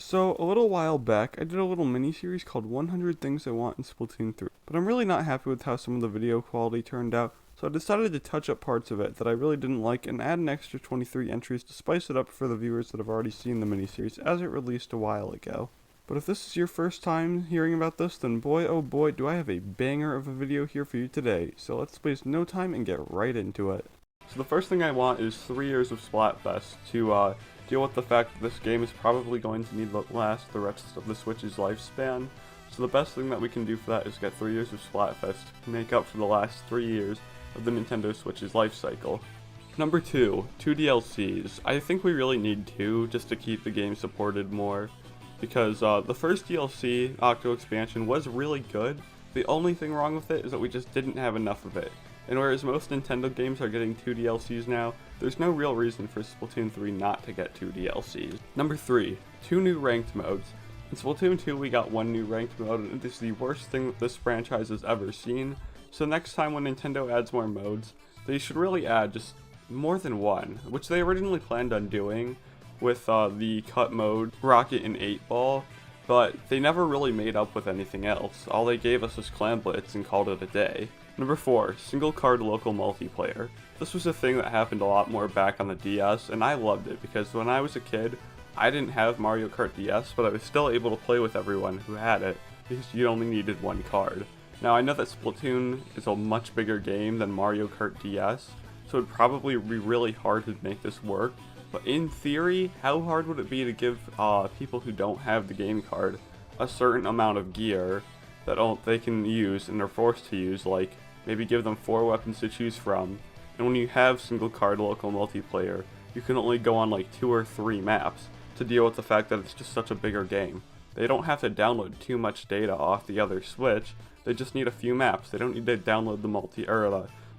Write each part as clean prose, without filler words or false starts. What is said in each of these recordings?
So, a little while back, I did a little mini-series called 100 Things I Want in Splatoon 3, but I'm really not happy with how some of the video quality turned out, so I decided to touch up parts of it that I really didn't like and add an extra 23 entries to spice it up for the viewers that have already seen the mini-series as it released a while ago. But if this is your first time hearing about this, then boy oh boy do I have a banger of a video here for you today, so let's waste no time and get right into it. So the first thing I want is 3 years of Splatfest to deal with the fact that this game is probably going to need to last the rest of the Switch's lifespan. So the best thing that we can do for that is get 3 years of Splatfest to make up for the last 3 years of the Nintendo Switch's life cycle. Number 2, 2 DLCs. I think we really need 2 just to keep the game supported more, because the first DLC, Octo expansion, was really good. The only thing wrong with it is that we just didn't have enough of it. And whereas most Nintendo games are getting 2 DLCs now, there's no real reason for Splatoon 3 not to get 2 DLCs. Number 3, 2 new ranked modes. In Splatoon 2 we got 1 new ranked mode, and this is the worst thing that this franchise has ever seen. So next time when Nintendo adds more modes, they should really add just more than 1, which they originally planned on doing with the cut mode, Rocket and 8-Ball, but they never really made up with anything else. All they gave us was Clan Blitz and called it a day. Number 4, single card local multiplayer. This was a thing that happened a lot more back on the DS, and I loved it because when I was a kid, I didn't have Mario Kart DS, but I was still able to play with everyone who had it, because you only needed 1 card. Now I know that Splatoon is a much bigger game than Mario Kart DS, so it'd probably be really hard to make this work, but in theory, how hard would it be to give people who don't have the game card a certain amount of gear that they can use and they're forced to use, like maybe give them 4 weapons to choose from, and when you have single card local multiplayer, you can only go on like 2 or 3 maps to deal with the fact that it's just such a bigger game. They don't have to download too much data off the other Switch, they just need a few maps. They don't need to download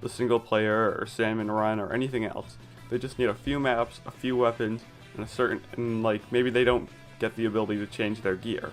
the single player or Salmon Run or anything else. They just need a few maps, a few weapons, and like maybe they don't get the ability to change their gear.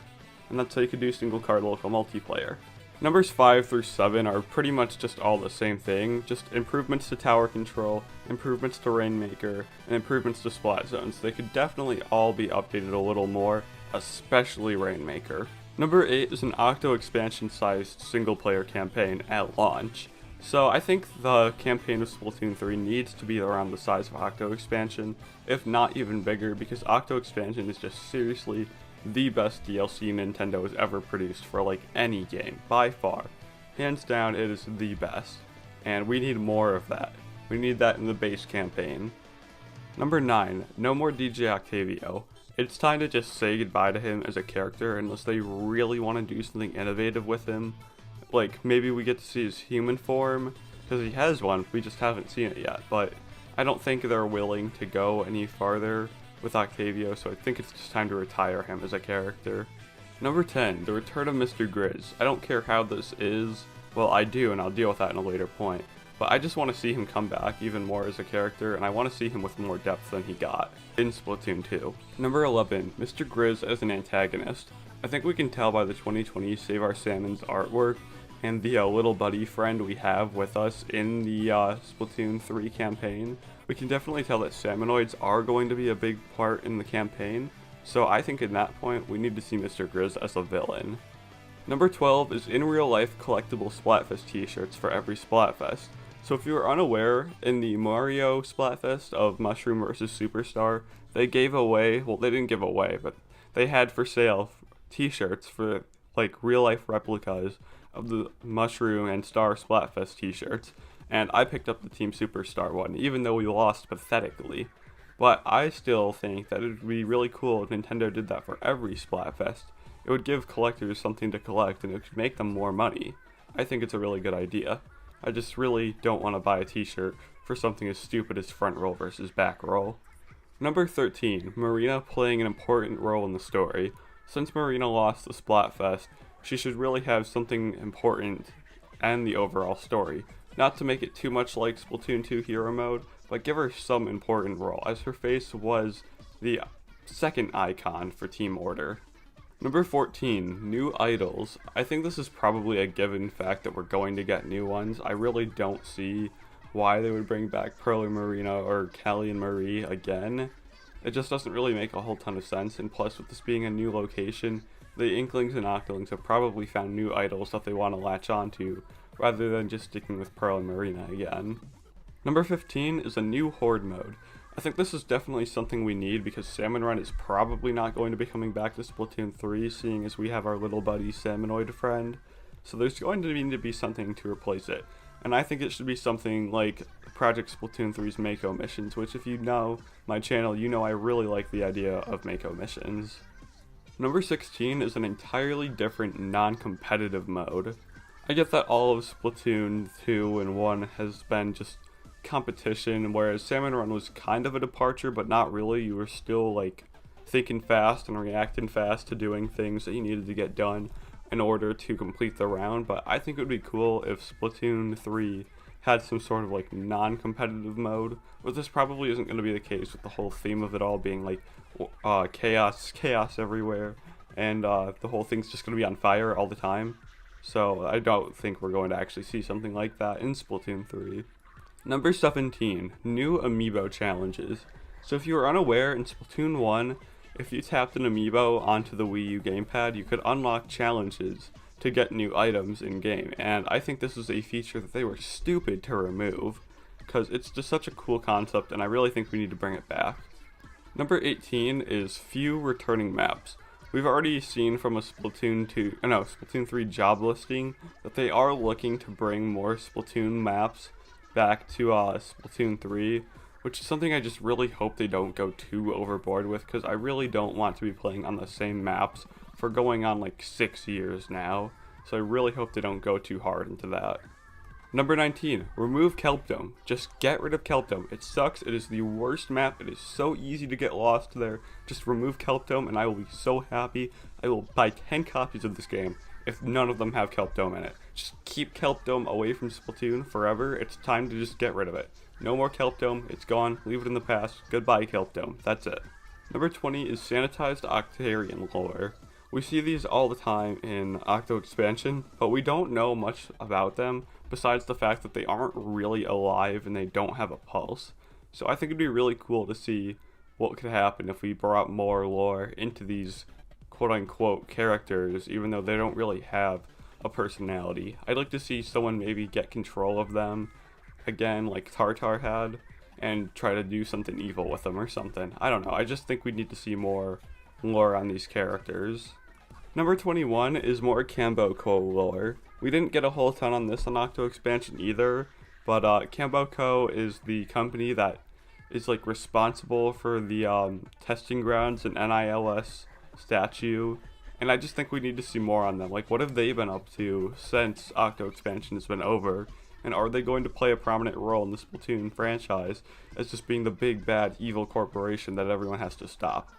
And that's how you could do single card local multiplayer. Numbers 5 through 7 are pretty much just all the same thing, just improvements to tower control, improvements to Rainmaker, and improvements to splat zones. They could definitely all be updated a little more, especially Rainmaker. Number 8 is an Octo expansion sized single player campaign at launch. So I think the campaign of Splatoon 3 needs to be around the size of Octo expansion, if not even bigger, because Octo expansion is just seriously the best DLC Nintendo has ever produced for like any game, by far. Hands down, it is the best, and we need more of that. We need that in the base campaign. Number 9, no more DJ Octavio. It's time to just say goodbye to him as a character unless they really want to do something innovative with him. Like, maybe we get to see his human form, because he has one, we just haven't seen it yet, but I don't think they're willing to go any farther with Octavio, so I think it's just time to retire him as a character. Number 10, the return of Mr. Grizz. I don't care how this is, well I do, and I'll deal with that in a later point, but I just want to see him come back even more as a character, and I want to see him with more depth than he got in Splatoon 2. Number 11, Mr. Grizz as an antagonist. I think we can tell by the 2020 Save Our Salmon's artwork, and the little buddy friend we have with us in the Splatoon 3 campaign. We can definitely tell that Salmonoids are going to be a big part in the campaign, so I think in that point we need to see Mr. Grizz as a villain. Number 12 is in real life collectible Splatfest T-shirts for every Splatfest. So if you are unaware, in the Mario Splatfest of Mushroom vs. Superstar, they gave away, well they didn't give away, but they had for sale T-shirts for like real life replicas of the Mushroom and Star Splatfest T-shirts, and I picked up the Team Superstar one, even though we lost pathetically. But I still think that it would be really cool if Nintendo did that for every Splatfest. It would give collectors something to collect, and it could make them more money. I think it's a really good idea. I just really don't want to buy a t-shirt for something as stupid as front row versus back row. Number 13, Marina playing an important role in the story. Since Marina lost the Splatfest, she should really have something important and the overall story. Not to make it too much like Splatoon 2 Hero Mode, but give her some important role, as her face was the second icon for Team Order. Number 14, new idols. I think this is probably a given fact that we're going to get new ones. I really don't see why they would bring back Pearl and Marina or Callie and Marie again. It just doesn't really make a whole ton of sense, and plus with this being a new location, the Inklings and Octolings have probably found new idols that they want to latch onto, rather than just sticking with Pearl and Marina again. Number 15 is a new Hoard mode. I think this is definitely something we need because Salmon Run is probably not going to be coming back to Splatoon 3, seeing as we have our little buddy Salmonoid friend. So there's going to need to be something to replace it. And I think it should be something like Project Splatoon 3's Mako missions, which if you know my channel, you know I really like the idea of Mako missions. Number 16 is an entirely different non-competitive mode. I get that all of Splatoon 2 and 1 has been just competition, whereas Salmon Run was kind of a departure, but not really. You were still like thinking fast and reacting fast to doing things that you needed to get done in order to complete the round. But I think it would be cool if Splatoon 3 had some sort of like non-competitive mode, but this probably isn't going to be the case with the whole theme of it all being like chaos everywhere, and the whole thing's just going to be on fire all the time. So I don't think we're going to actually see something like that in Splatoon 3. Number 17, new Amiibo challenges. So if you were unaware, in Splatoon 1, if you tapped an Amiibo onto the Wii U gamepad, you could unlock challenges to get new items in game, and I think this is a feature that they were stupid to remove, because it's just such a cool concept, and I really think we need to bring it back. Number 18 is few returning maps. We've already seen from a Splatoon 3 job listing that they are looking to bring more Splatoon maps back to Splatoon 3, which is something I just really hope they don't go too overboard with, because I really don't want to be playing on the same maps for going on like 6 years now, so I really hope they don't go too hard into that. Number 19, remove Kelp Dome. Just get rid of Kelp Dome. It sucks, it is the worst map, it is so easy to get lost there. Just remove Kelp Dome and I will be so happy. I will buy 10 copies of this game if none of them have Kelp Dome in it. Just keep Kelp Dome away from Splatoon forever. It's time to just get rid of it. No more Kelp Dome, it's gone, leave it in the past. Goodbye Kelp Dome, that's it. Number 20 is Sanitized Octarian lore. We see these all the time in Octo expansion, but we don't know much about them besides the fact that they aren't really alive and they don't have a pulse. So I think it'd be really cool to see what could happen if we brought more lore into these quote-unquote characters, even though they don't really have a personality. I'd like to see someone maybe get control of them again, like Tartar had, and try to do something evil with them or something. I don't know, I just think we need to see more lore on these characters. Number 21 is more Kambo Colore. We didn't get a whole ton on this on Octo expansion either, but Kambo Co is the company that is like responsible for the testing grounds and NILS statue, and I just think we need to see more on them. Like, what have they been up to since Octo expansion has been over, and are they going to play a prominent role in the Splatoon franchise as just being the big bad evil corporation that everyone has to stop?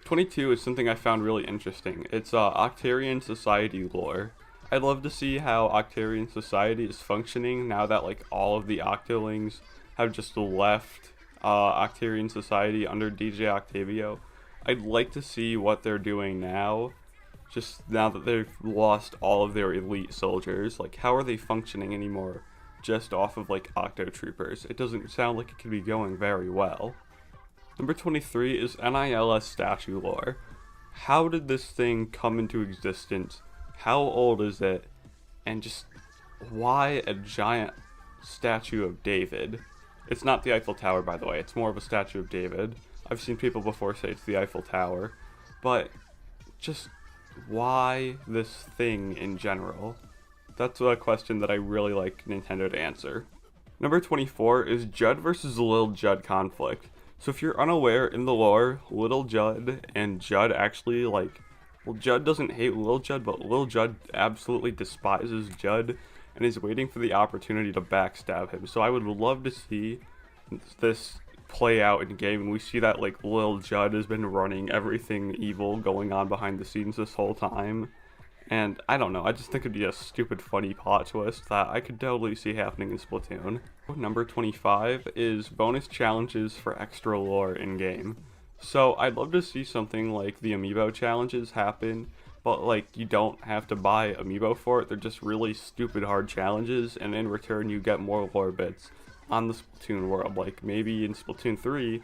22 is something I found really interesting. It's Octarian society lore. I'd love to see how Octarian society is functioning now that like all of the Octolings have just left Octarian society under DJ Octavio. I'd like to see what they're doing now, just now that they've lost all of their elite soldiers. Like, how are they functioning anymore just off of like Octo troopers? It doesn't sound like it could be going very well. Number 23 is NILS statue lore. How did this thing come into existence? How old is it? And just why a giant statue of David? It's not the Eiffel Tower, by the way. It's more of a statue of David. I've seen people before say it's the Eiffel Tower. But just why this thing in general? That's a question that I really like Nintendo to answer. Number 24 is Judd versus Lil Judd conflict. So if you're unaware, in the lore, Lil Judd and Judd actually, like, well, Judd doesn't hate Lil Judd, but Lil Judd absolutely despises Judd and is waiting for the opportunity to backstab him. So I would love to see this play out in game, and we see that, like, Lil Judd has been running everything evil going on behind the scenes this whole time. And I don't know, I just think it'd be a stupid funny plot twist that I could totally see happening in Splatoon. Number 25 is bonus challenges for extra lore in game. So I'd love to see something like the Amiibo challenges happen, but like you don't have to buy Amiibo for it. They're just really stupid hard challenges, and in return you get more lore bits on the Splatoon world. Like maybe in Splatoon 3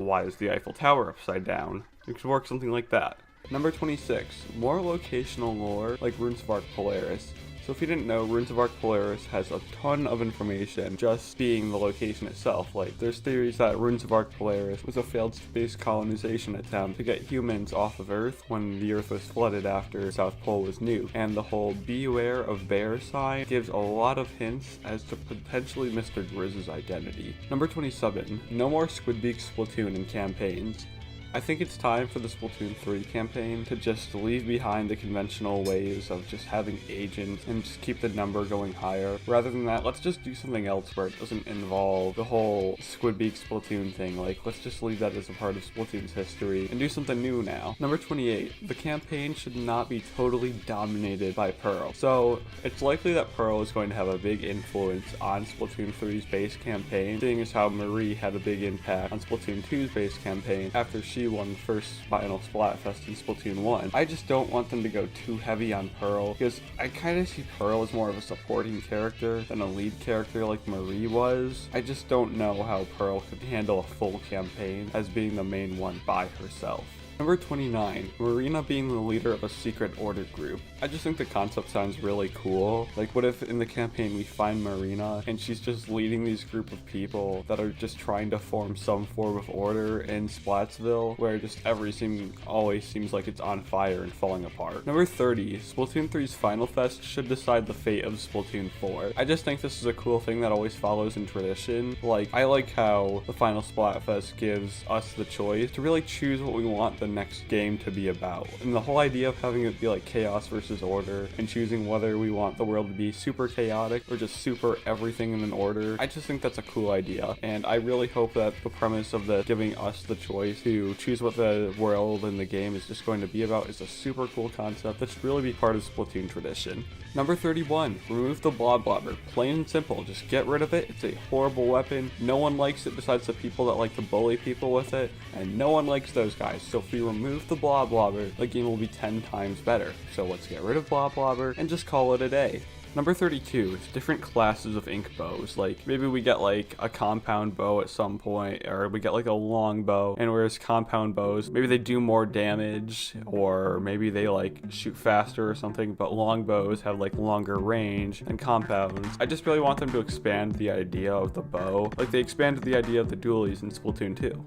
why is the Eiffel Tower upside down? It could work something like that. Number 26, more locational lore like Runes of Arc Polaris. So if you didn't know, Runes of Arc Polaris has a ton of information just being the location itself. Like, there's theories that Runes of Arc Polaris was a failed space colonization attempt to get humans off of Earth when the Earth was flooded after South Pole was nuked. And the whole beware of bear sign gives a lot of hints as to potentially Mr. Grizz's identity. Number 27, no more Squidbeak Splatoon in campaigns. I think it's time for the Splatoon 3 campaign to just leave behind the conventional ways of just having agents and just keep the number going higher. Rather than that, let's just do something else where it doesn't involve the whole Squidbeak Splatoon thing. Like, let's just leave that as a part of Splatoon's history and do something new now. Number 28, the campaign should not be totally dominated by Pearl. So it's likely that Pearl is going to have a big influence on Splatoon 3's base campaign, seeing as how Marie had a big impact on Splatoon 2's base campaign after she won the first final Splatfest in Splatoon 1. I just don't want them to go too heavy on Pearl, because I kind of see Pearl as more of a supporting character than a lead character like Marie was. I just don't know how Pearl could handle a full campaign as being the main one by herself. Number 29, Marina being the leader of a secret order group. I just think the concept sounds really cool. Like, what if in the campaign we find Marina and she's just leading these group of people that are just trying to form some form of order in Splatsville, where just everything always seems like it's on fire and falling apart. Number 30, Splatoon 3's Final Fest should decide the fate of Splatoon 4. I just think this is a cool thing that always follows in tradition. Like, I like how the final Splatfest gives us the choice to really choose what we want the next game to be about. And the whole idea of having it be like chaos versus order and choosing whether we want the world to be super chaotic or just super everything in an order, I just think that's a cool idea. And I really hope that the premise of the giving us the choice to choose what the world in the game is just going to be about is a super cool concept that should really be part of Splatoon tradition. Number 31, remove the blob blobber. Plain and simple, just get rid of it. It's a horrible weapon. No one likes it besides the people that like to bully people with it, and no one likes those guys. So if we remove the blob blobber, the game will be 10 times better. So let's get rid of blob blobber and just call it a day. Number 32 is different classes of Inkbows. Like, maybe we get like a compound bow at some point, or we get like a long bow, and whereas compound bows, maybe they do more damage, or maybe they like shoot faster or something, but long bows have like longer range than compounds. I just really want them to expand the idea of the bow, like they expanded the idea of the dualies in Splatoon 2.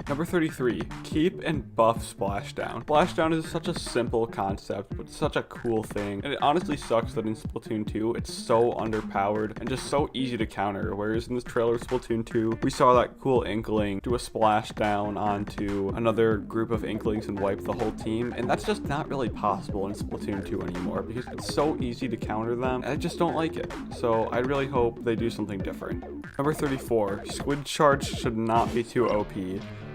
Number 33, keep and buff Splashdown. Splashdown is such a simple concept, but such a cool thing. And it honestly sucks that in Splatoon 2, it's so underpowered and just so easy to counter. Whereas in this trailer of Splatoon 2, we saw that cool Inkling do a splashdown onto another group of Inklings and wipe the whole team. And that's just not really possible in Splatoon 2 anymore because it's so easy to counter them. And I just don't like it. So I really hope they do something different. Number 34, Squid Charge should not be too OP.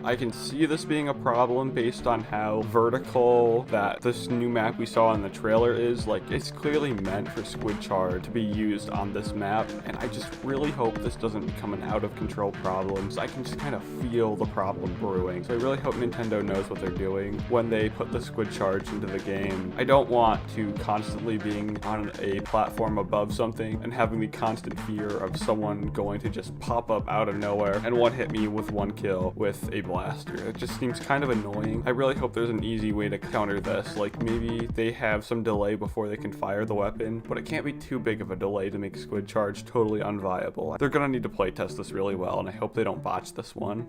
I can see this being a problem based on how vertical that this new map we saw in the trailer is. Like, it's clearly meant for Squid Charge to be used on this map, and I just really hope this doesn't become an out of control problem. So I can just kind of feel the problem brewing. So I really hope Nintendo knows what they're doing when they put the Squid Charge into the game. I don't want to constantly being on a platform above something and having the constant fear of someone going to just pop up out of nowhere and one hit me with one kill with a blaster. It just seems kind of annoying. I really hope there's an easy way to counter this. Like, maybe they have some delay before they can fire the weapon, but it can't be too big of a delay to make Squid Charge totally unviable. They're gonna need to playtest this really well, and I hope they don't botch this one.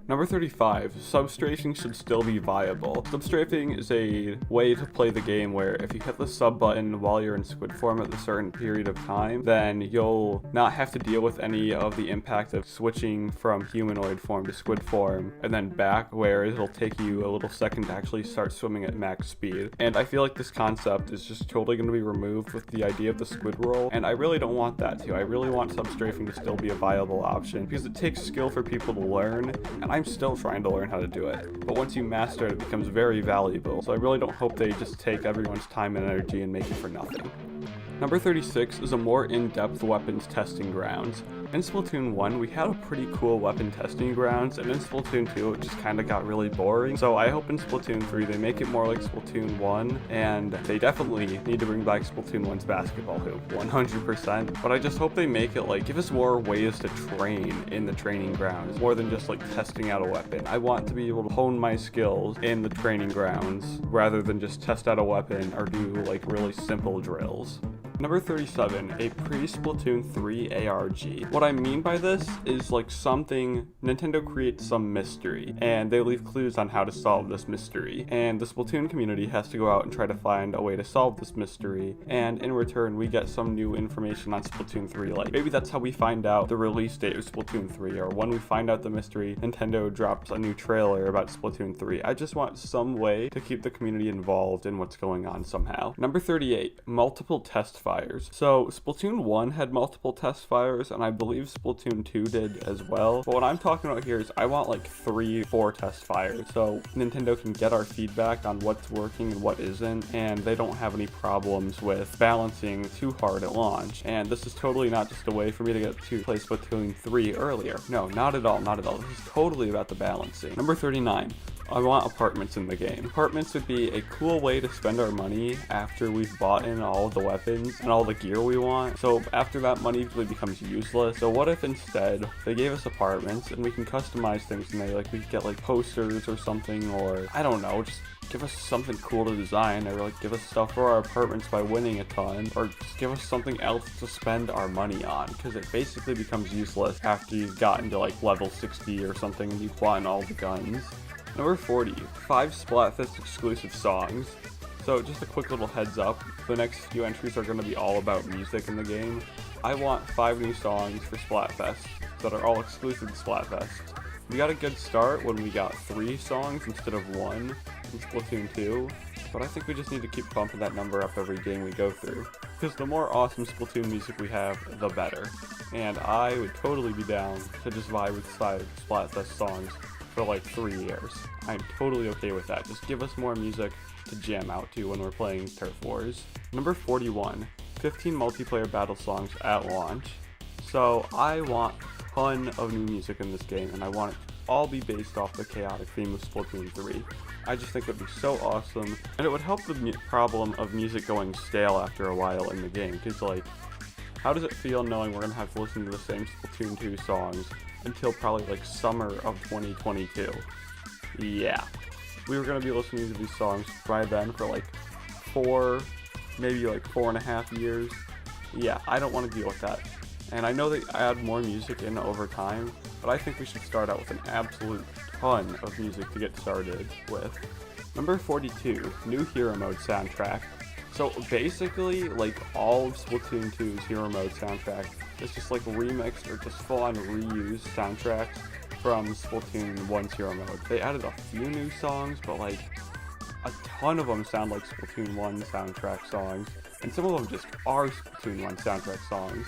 Number 35, substrafing should still be viable. Substrafing is a way to play the game where if you hit the sub button while you're in squid form at a certain period of time, then you'll not have to deal with any of the impact of switching from humanoid form to squid form and then back, where it'll take you a little second to actually start swimming at max speed. And I feel like this concept is just totally going to be removed with the idea of the squid roll, and I really don't want that to. I really want substrafing to still be a viable option because it takes skill for people to learn, and I'm still trying to learn how to do it. But once you master it, it becomes very valuable. So I really don't hope they just take everyone's time and energy and make it for nothing. Number 36 is a more in-depth weapons testing grounds. In Splatoon 1, we had a pretty cool weapon testing grounds, and in Splatoon 2, it just kind of got really boring. So I hope in Splatoon 3 they make it more like Splatoon 1, and they definitely need to bring back Splatoon 1's basketball hoop, 100%. But I just hope they make it like, give us more ways to train in the training grounds, more than just like testing out a weapon. I want to be able to hone my skills in the training grounds, rather than just test out a weapon or do like really simple drills. Number 37, a pre-Splatoon 3 ARG. What I mean by this is like something, Nintendo creates some mystery, and they leave clues on how to solve this mystery, and the Splatoon community has to go out and try to find a way to solve this mystery, and in return we get some new information on Splatoon 3, like maybe that's how we find out the release date of Splatoon 3, or when we find out the mystery, Nintendo drops a new trailer about Splatoon 3. I just want some way to keep the community involved in what's going on somehow. Number 38, multiple test fires. So Splatoon 1 had multiple test fires, and I believe Splatoon 2 did as well. But what I'm talking about here is I want like 3-4 test fires, so Nintendo can get our feedback on what's working and what isn't, and they don't have any problems with balancing too hard at launch. And this is totally not just a way for me to get to play Splatoon 3 earlier. No, not at all, not at all. This is totally about the balancing. Number 39. I want apartments in the game. Apartments would be a cool way to spend our money after we've bought in all the weapons and all the gear we want. So after that money really becomes useless. So what if instead they gave us apartments and we can customize things in there, like we could get like posters or something, or I don't know, just give us something cool to design, or like give us stuff for our apartments by winning a ton, or just give us something else to spend our money on, because it basically becomes useless after you've gotten to like level 60 or something and you've bought in all the guns. Number 40, 5 Splatfest exclusive songs. So just a quick little heads up, the next few entries are going to be all about music in the game. I want 5 new songs for Splatfest that are all exclusive to Splatfest. We got a good start when we got 3 songs instead of 1 in Splatoon 2, but I think we just need to keep bumping that number up every game we go through, because the more awesome Splatoon music we have, the better. And I would totally be down to just vibe with 5 Splatfest songs for like 3 years. I'm totally okay with that. Just give us more music to jam out to when we're playing Turf Wars. Number 41, 15 multiplayer battle songs at launch. So I want a ton of new music in this game, and I want it to all be based off the chaotic theme of Splatoon 3. I just think it would be so awesome, and it would help the problem of music going stale after a while in the game, because like, how does it feel knowing we're gonna have to listen to the same Splatoon 2 songs until probably like summer of 2022. Yeah, we were going to be listening to these songs by then for like 4, maybe like 4.5 years. Yeah, I don't want to deal with that. And I know they add more music in over time, but I think we should start out with an absolute ton of music to get started with. Number 42, new hero mode soundtrack. So basically, like all of Splatoon 2's hero mode soundtrack is just like remixed or just full-on reused soundtracks from Splatoon 1's hero mode. They added a few new songs, but like a ton of them sound like Splatoon 1 soundtrack songs, and some of them just are Splatoon 1 soundtrack songs.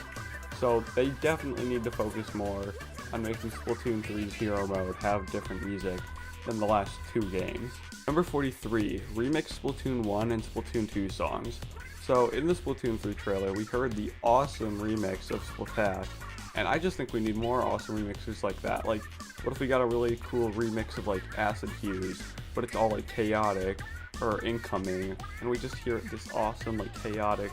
So they definitely need to focus more on making Splatoon 3's hero mode have different music than the last 2 games. Number 43, remix Splatoon 1 and Splatoon 2 songs. So in the Splatoon 3 trailer, we heard the awesome remix of Splat, and I just think we need more awesome remixes like that. Like, what if we got a really cool remix of like Acid Hues, but it's all like chaotic or incoming, and we just hear this awesome like chaotic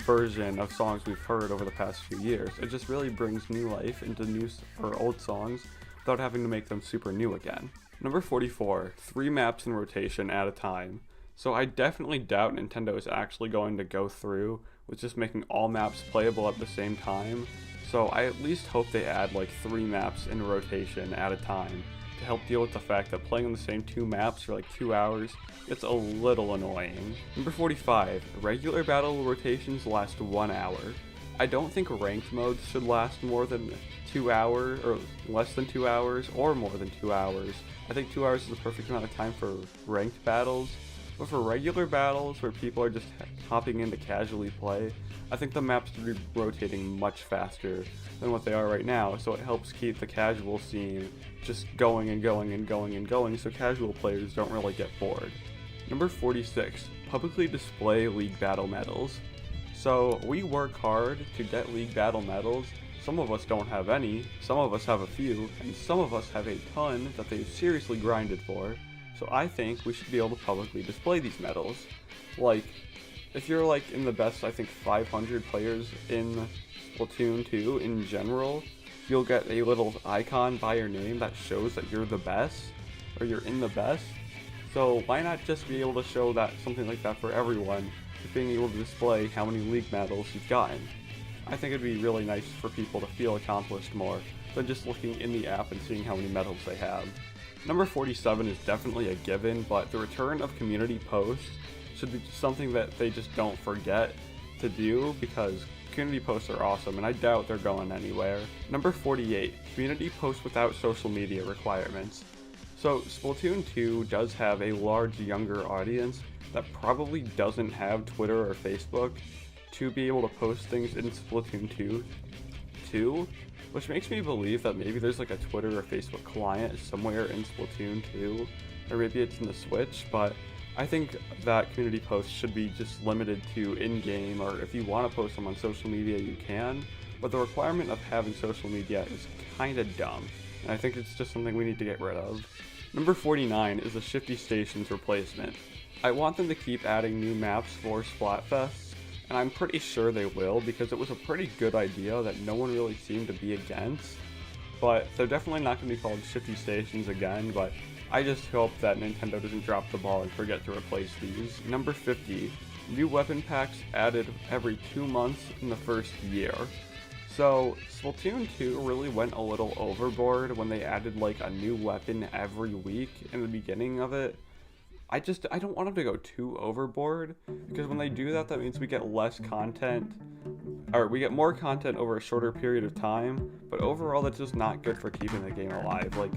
version of songs we've heard over the past few years. It just really brings new life into new or old songs without having to make them super new again. Number 44, 3 maps in rotation at a time. So I definitely doubt Nintendo is actually going to go through with just making all maps playable at the same time. So I at least hope they add like 3 maps in rotation at a time to help deal with the fact that playing on the same 2 maps for like 2 hours gets a little annoying. Number 45, regular battle rotations last 1 hour. I don't think ranked modes should last more than 2 hours, or less than 2 hours, or more than 2 hours. I think 2 hours is the perfect amount of time for ranked battles, but for regular battles where people are just hopping in to casually play, I think the maps should be rotating much faster than what they are right now, so it helps keep the casual scene just going and going and going and going, so casual players don't really get bored. Number 46, publicly display League Battle medals. So we work hard to get League Battle medals, Some of us don't have any, some of us have a few, and some of us have a ton that they've seriously grinded for. So I think we should be able to publicly display these medals. Like, if you're like in the best, I think 500 players in Splatoon 2 in general, you'll get a little icon by your name that shows that you're the best, or you're in the best. So why not just be able to show that something like that for everyone, just being able to display how many league medals you've gotten. I think it'd be really nice for people to feel accomplished more than just looking in the app and seeing how many medals they have. Number 47 is definitely a given, but the return of community posts should be something that they just don't forget to do, because community posts are awesome and I doubt they're going anywhere. Number 48, community posts without social media requirements. So Splatoon 2 does have a large younger audience that probably doesn't have Twitter or Facebook to be able to post things in Splatoon 2, which makes me believe that maybe there's like a Twitter or Facebook client somewhere in Splatoon 2, or maybe it's in the Switch, but I think that community posts should be just limited to in-game, or if you want to post them on social media you can, but the requirement of having social media is kinda dumb, and I think it's just something we need to get rid of. Number 49 is the Shifty Stations replacement. I want them to keep adding new maps for Splatfests, and I'm pretty sure they will, because it was a pretty good idea that no one really seemed to be against. But they're definitely not going to be called Shifty Stations again, but I just hope that Nintendo doesn't drop the ball and forget to replace these. Number 50, new weapon packs added every 2 months in the first year. So Splatoon 2 really went a little overboard when they added like a new weapon every week in the beginning of it. I don't want them to go too overboard, because when they do that, that means we get less content, or we get more content over a shorter period of time, but overall that's just not good for keeping the game alive. Like,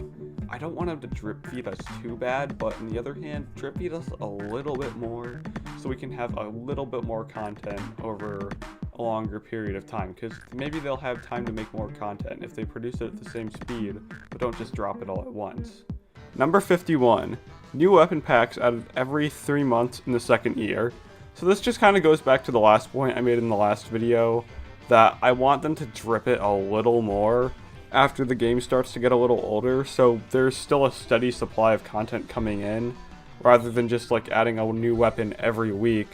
I don't want them to drip feed us too bad, but on the other hand, drip feed us a little bit more so we can have a little bit more content over a longer period of time, because maybe they'll have time to make more content if they produce it at the same speed, but don't just drop it all at once. Number 51, new weapon packs added every 3 months in the second year. So this just kind of goes back to the last point I made in the last video, that I want them to drip it a little more after the game starts to get a little older, so there's still a steady supply of content coming in, rather than just like adding a new weapon every week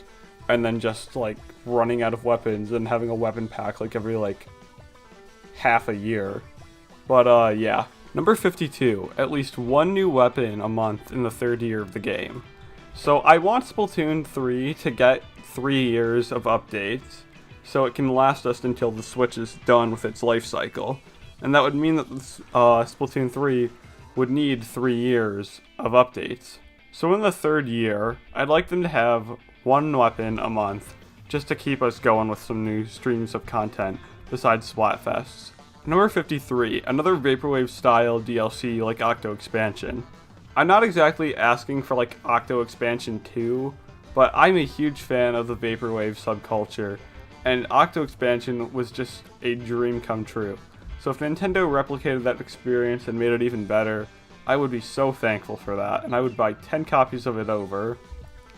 and then just like running out of weapons and having a weapon pack like every like half a year. But yeah. Number 52, at least one new weapon a month in the third year of the game. So I want Splatoon 3 to get 3 years of updates, so it can last us until the Switch is done with its life cycle. And that would mean that Splatoon 3 would need 3 years of updates. So in the third year, I'd like them to have one weapon a month, just to keep us going with some new streams of content besides Splatfests. Number 53, another Vaporwave style DLC like Octo Expansion. I'm not exactly asking for like Octo Expansion 2, but I'm a huge fan of the Vaporwave subculture, and Octo Expansion was just a dream come true. So if Nintendo replicated that experience and made it even better, I would be so thankful for that, and I would buy 10 copies of it over.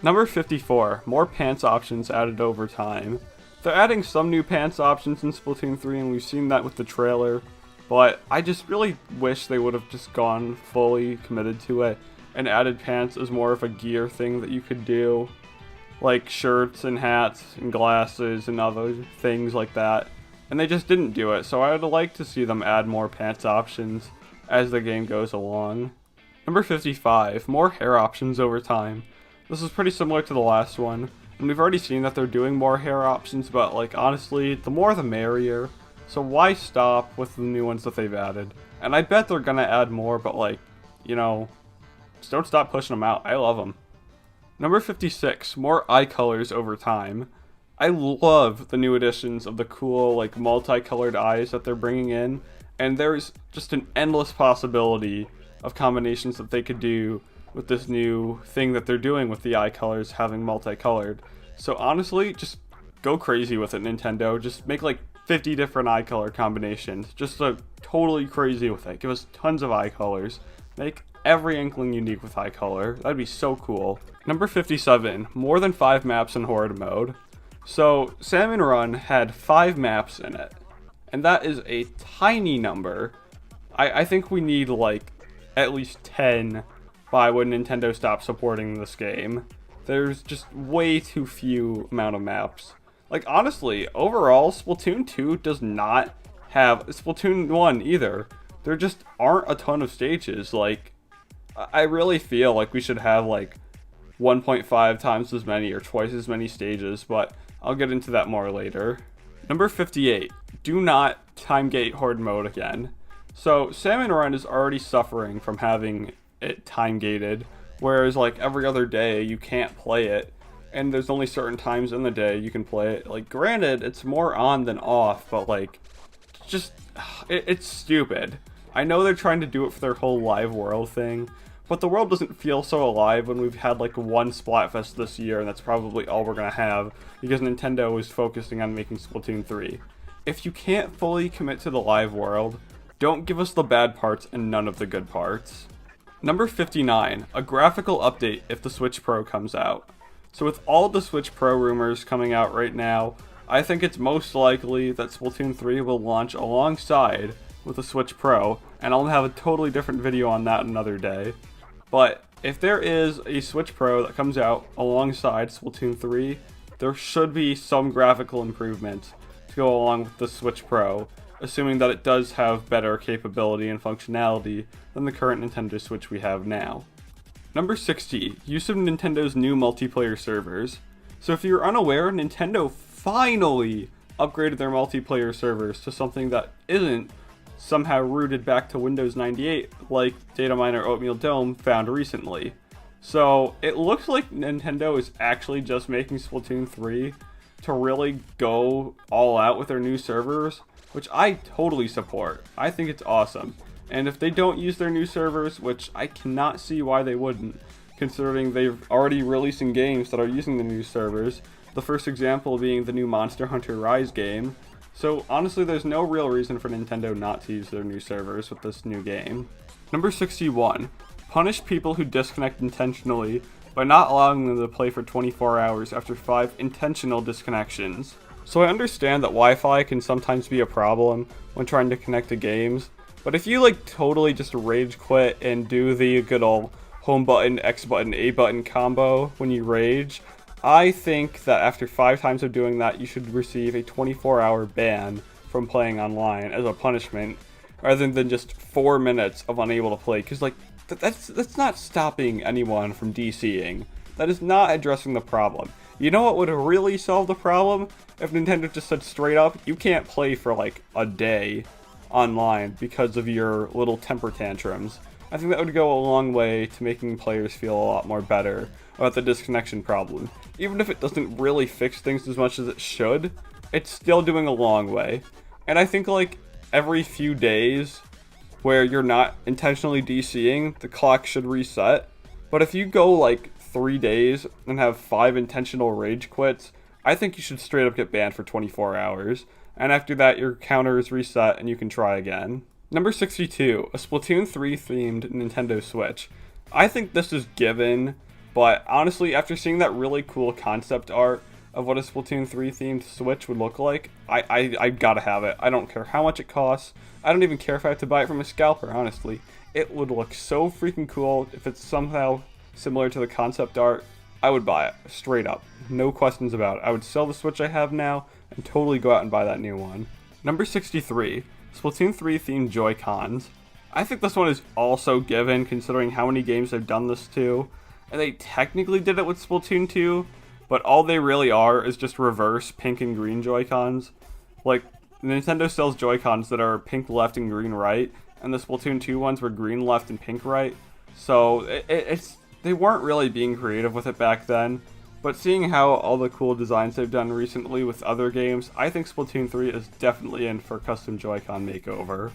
Number 54, more pants options added over time. They're adding some new pants options in Splatoon 3, and we've seen that with the trailer, but I just really wish they would have just gone fully committed to it and added pants as more of a gear thing that you could do, like shirts and hats and glasses and other things like that, and they just didn't do it, so I would like to see them add more pants options as the game goes along. Number 55, more hair options over time. This is pretty similar to the last one. And we've already seen that they're doing more hair options, but like honestly, the more the merrier. So why stop with the new ones that they've added? And I bet they're gonna add more, but like, you know, just don't stop pushing them out. I love them. Number 56, more eye colors over time. I love the new additions of the cool like multicolored eyes that they're bringing in, and there's just an endless possibility of combinations that they could do with this new thing that they're doing with the eye colors having multicolored. So honestly, just go crazy with it, Nintendo. Just make like 50 different eye color combinations. Just totally crazy with it. Give us tons of eye colors. Make every Inkling unique with eye color. That'd be so cool. Number 57, more than 5 maps in Hoard mode. So Salmon Run had 5 maps in it. and that is a tiny number. I think we need like at least 10 by when Nintendo stops supporting this game. There's just way too few amount of maps. Like, honestly, overall, Splatoon 2 does not have Splatoon 1 either. There just aren't a ton of stages. Like, I really feel like we should have like 1.5 times as many or twice as many stages, but I'll get into that more later. Number 58, do not time gate Hoard mode again. So Salmon Run is already suffering from having it time gated, whereas like every other day you can't play it, and there's only certain times in the day you can play it. Like, granted, it's more on than off, but like, just, it's stupid. I know they're trying to do it for their whole live world thing, but the world doesn't feel so alive when we've had like one Splatfest this year, and that's probably all we're gonna have, because Nintendo is focusing on making Splatoon 3. If you can't fully commit to the live world, don't give us the bad parts and none of the good parts. Number 59, a graphical update if the Switch Pro comes out. So with all the Switch Pro rumors coming out right now, I think it's most likely that Splatoon 3 will launch alongside with the Switch Pro, and I'll have a totally different video on that another day. But if there is a Switch Pro that comes out alongside Splatoon 3, there should be some graphical improvements to go along with the Switch Pro, assuming that it does have better capability and functionality than the current Nintendo Switch we have now. Number 60, use of Nintendo's new multiplayer servers. So if you're unaware, Nintendo finally upgraded their multiplayer servers to something that isn't somehow rooted back to Windows 98 like data miner Oatmeal Dome found recently. So it looks like Nintendo is actually just making Splatoon 3 to really go all out with their new servers, which I totally support. I think it's awesome. And if they don't use their new servers, which I cannot see why they wouldn't, considering they're already releasing games that are using the new servers, the first example being the new Monster Hunter Rise game. So honestly, there's no real reason for Nintendo not to use their new servers with this new game. Number 61, punish people who disconnect intentionally by not allowing them to play for 24 hours after 5 intentional disconnections. So I understand that Wi-Fi can sometimes be a problem when trying to connect to games, but if you like totally just rage quit and do the good old home button, X button, A button combo when you rage, I think that after 5 times of doing that, you should receive a 24-hour ban from playing online as a punishment, rather than just 4 minutes of unable to play, because like, that's not stopping anyone from DCing. That is not addressing the problem. You know what would really solve the problem? If Nintendo just said straight up, you can't play for like a day online because of your little temper tantrums. I think that would go a long way to making players feel a lot more better about the disconnection problem. Even if it doesn't really fix things as much as it should, it's still doing a long way. And I think like every few days where you're not intentionally DCing, the clock should reset. But if you go like 3 days and have 5 intentional rage quits, I think you should straight up get banned for 24 hours. And after that, your counter is reset and you can try again. Number 62, a Splatoon 3 themed Nintendo Switch. I think this is given, but honestly, after seeing that really cool concept art of what a Splatoon 3 themed Switch would look like, I gotta have it. I don't care how much it costs. I don't even care if I have to buy it from a scalper, honestly. It would look so freaking cool if it's somehow similar to the concept art. I would buy it, straight up. No questions about it. I would sell the Switch I have now and totally go out and buy that new one. Number 63, Splatoon 3 themed Joy-Cons. I think this one is also given, considering how many games they've done this to. And they technically did it with Splatoon 2, but all they really are is just reverse pink and green Joy-Cons. Like, Nintendo sells Joy-Cons that are pink left and green right, and the Splatoon 2 ones were green left and pink right. So they weren't really being creative with it back then. But seeing how all the cool designs they've done recently with other games, I think Splatoon 3 is definitely in for a custom Joy-Con makeover.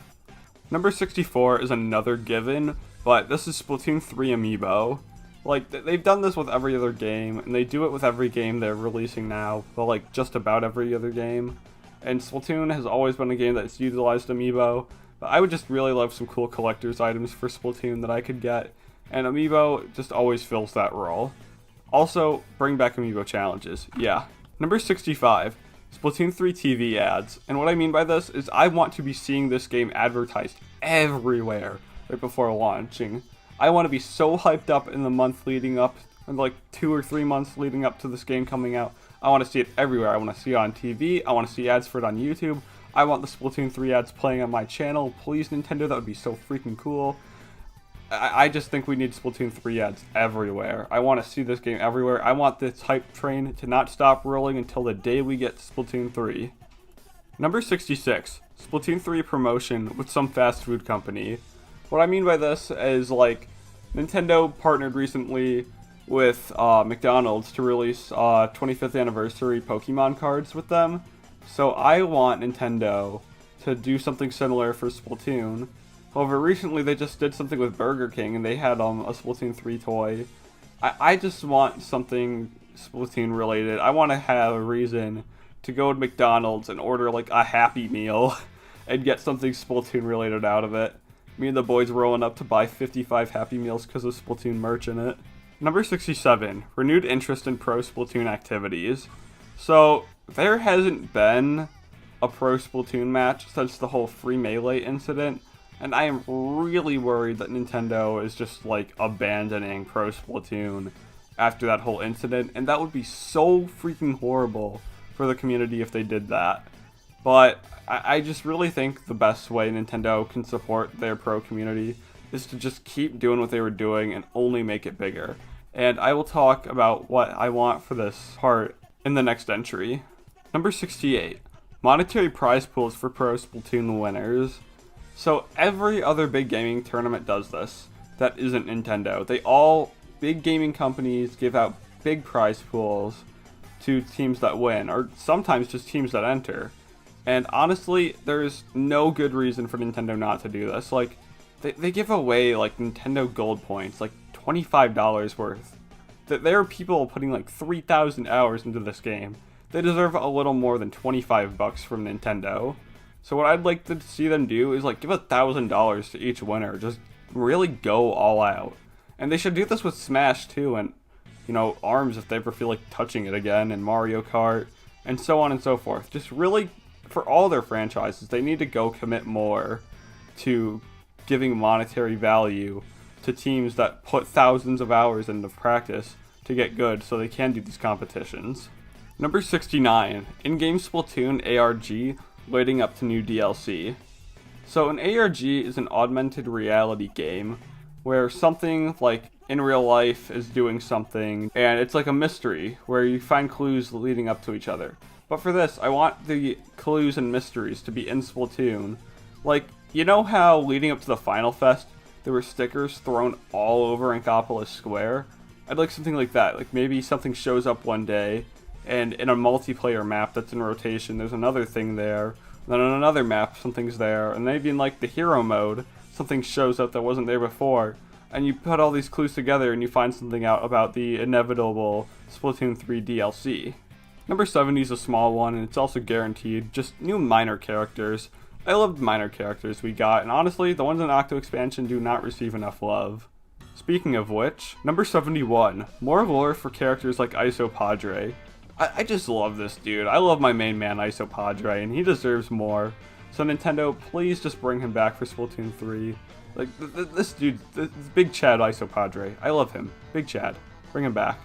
Number 64 is another given, but this is Splatoon 3 Amiibo. Like, they've done this with every other game, and they do it with every game they're releasing now, but like just about every other game. And Splatoon has always been a game that's utilized Amiibo, but I would just really love some cool collector's items for Splatoon that I could get, and Amiibo just always fills that role. Also, bring back Amiibo challenges, yeah. Number 65, Splatoon 3 TV ads. And what I mean by this is I want to be seeing this game advertised everywhere right before launching. I want to be so hyped up in the month leading up, and like 2 or 3 months leading up to this game coming out. I want to see it everywhere. I want to see it on TV. I want to see ads for it on YouTube. I want the Splatoon 3 ads playing on my channel. Please, Nintendo, that would be so freaking cool. I just think we need Splatoon 3 ads everywhere. I want to see this game everywhere. I want this hype train to not stop rolling until the day we get Splatoon 3. Number 66, Splatoon 3 promotion with some fast food company. What I mean by this is, like, Nintendo partnered recently with McDonald's to release 25th anniversary Pokemon cards with them. So I want Nintendo to do something similar for Splatoon. However, recently they just did something with Burger King and they had a Splatoon 3 toy. I just want something Splatoon related. I want to have a reason to go to McDonald's and order like a Happy Meal and get something Splatoon related out of it. Me and the boys rolling up to buy 55 Happy Meals because of Splatoon merch in it. Number 67, renewed interest in pro Splatoon activities. So, there hasn't been a pro Splatoon match since the whole free melee incident, and I am really worried that Nintendo is just like abandoning pro Splatoon after that whole incident, and that would be so freaking horrible for the community if they did that. But I just really think the best way Nintendo can support their pro community is to just keep doing what they were doing and only make it bigger. And I will talk about what I want for this part in the next entry. Number 68, monetary prize pools for pro Splatoon winners. So every other big gaming tournament does this that isn't Nintendo. Big gaming companies give out big prize pools to teams that win, or sometimes just teams that enter. And honestly, there's no good reason for Nintendo not to do this. Like, they give away like Nintendo Gold points, like $25 worth. There are people putting like 3,000 hours into this game. They deserve a little more than $25 from Nintendo. So what I'd like to see them do is like give $1,000 to each winner. Just really go all out. And they should do this with Smash too, and ARMS if they ever feel like touching it again, and Mario Kart, and so on and so forth. Just really, for all their franchises, they need to go commit more to giving monetary value to teams that put thousands of hours into practice to get good so they can do these competitions. Number 69, in-game Splatoon ARG leading up to new DLC. So an ARG is an augmented reality game where something like in real life is doing something, and it's like a mystery where you find clues leading up to each other. But for this, I want the clues and mysteries to be in Splatoon. Like, you know how leading up to the Final Fest, there were stickers thrown all over Inkopolis Square? I'd like something like that. Like maybe something shows up one day, and in a multiplayer map that's in rotation, there's another thing there. Then on another map, something's there. And maybe in like the hero mode, something shows up that wasn't there before. And you put all these clues together and you find something out about the inevitable Splatoon 3 DLC. Number 70 is a small one, and it's also guaranteed. Just new minor characters. I loved minor characters we got, and honestly, the ones in Octo expansion do not receive enough love. Speaking of which, number 71, more lore for characters like Iso Padre. I just love this dude. I love my main man Iso Padre, and he deserves more. So Nintendo, please just bring him back for Splatoon 3. Like, this dude, this Big Chad Iso Padre. I love him. Big Chad. Bring him back.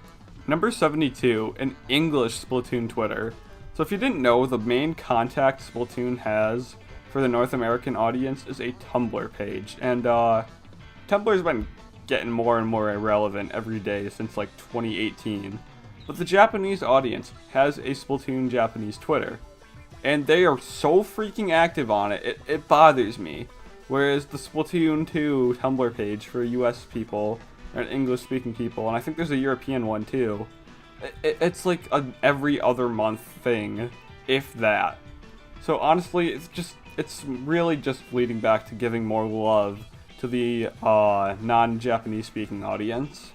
Number 72, an English Splatoon Twitter. So if you didn't know, the main contact Splatoon has for the North American audience is a Tumblr page. And Tumblr's been getting more and more irrelevant every day since like 2018. But the Japanese audience has a Splatoon Japanese Twitter. And they are so freaking active on it, it bothers me. Whereas the Splatoon 2 Tumblr page for US people, and English-speaking people, and I think there's a European one too, it's like an every other month thing, if that. So honestly, it's really just leading back to giving more love to the non-Japanese speaking audience.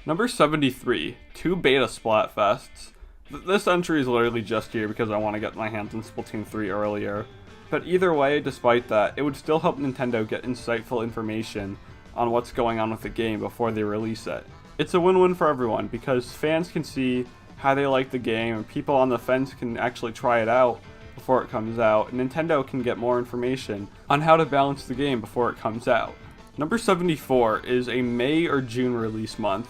Number 73, 2 beta Splatfests. This entry is literally just here because I want to get my hands on Splatoon 3 earlier. But either way, despite that, it would still help Nintendo get insightful information on what's going on with the game before they release it. It's a win-win for everyone because fans can see how they like the game, and people on the fence can actually try it out before it comes out, and Nintendo can get more information on how to balance the game before it comes out. Number 74 is a May or June release month.